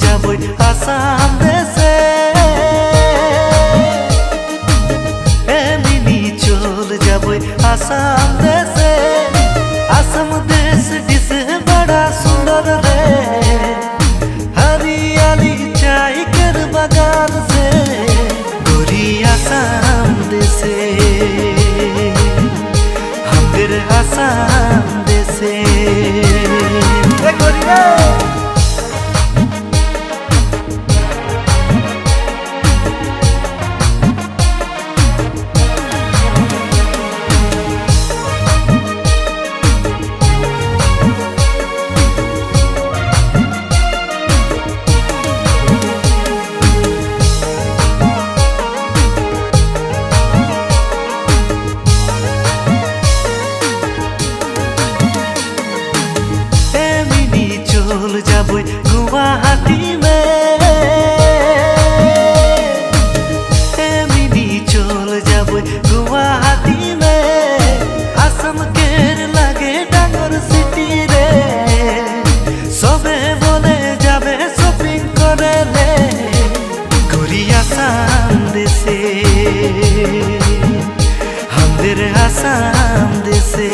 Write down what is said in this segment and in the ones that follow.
आसाम देशे एमনি चल जाबई आसाम देशे आसाम देश दिसे बड़ा सुंदर रे हरियाली चाय कर बागान से गोरी आसाम देशे हमर आसाम देशे गोरी रे चल जाबई गुवाहाटी में एमনি चल जाबई गुवाहाटी में आसाम केर लागे डांगर सिटी रे सबे बोले जाबे शॉपिंग करे ले गोरी आसाम देशे हमदेर आसाम देशे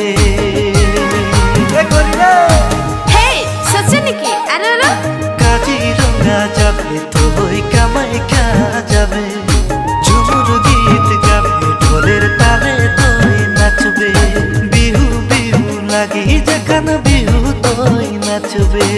काजीरंगा जाबे तोई कामाख्या जाबे झुमुर गीत गाबे ढोलेर ताले तोई नाचबे बिहु बिहु लागि जखन बिहु तोई नाचबे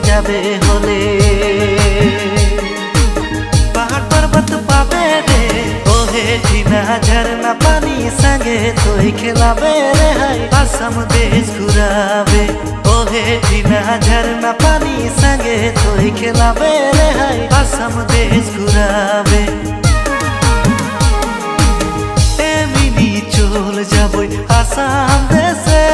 जाबे होले पहाड़ पर्वत पाबे रे ओहे झीना झरना पानी संगे तोई खिलाबे रे हाय आसाम देश घुराबे ओहे झीना झरना पानी संगे तोई खिलाबे रे हाय आसाम देश घुराबे एमনি चल जाबई आसाम देशे